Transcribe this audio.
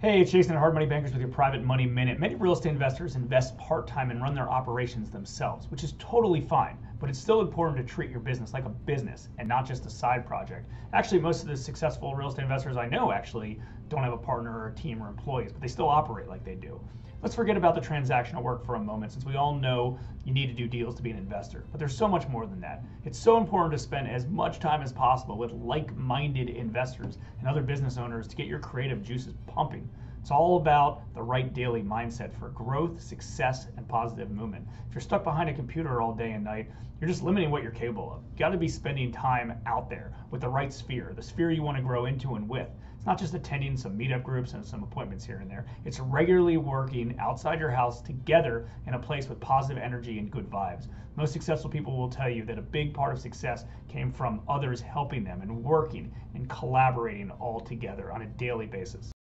Hey, it's Jason at Hard Money Bankers with your Private Money Minute. Many real estate investors invest part-time and run their operations themselves, which is totally fine, but it's still important to treat your business like a business and not just a side project. Actually, most of the successful real estate investors I know actually don't have a partner or a team or employees, but they still operate like they do. Let's forget about the transactional work for a moment, since we all know you need to do deals to be an investor. But there's so much more than that. It's so important to spend as much time as possible with like-minded investors and other business owners to get your creative juices pumping. It's all about the right daily mindset for growth, success, and positive movement. If you're stuck behind a computer all day and night, you're just limiting what you're capable of. You got to be spending time out there with the right sphere, the sphere you want to grow into and with. It's not just attending some meetup groups and some appointments here and there. It's regularly working outside your house together in a place with positive energy and good vibes. Most successful people will tell you that a big part of success came from others helping them and working and collaborating all together on a daily basis.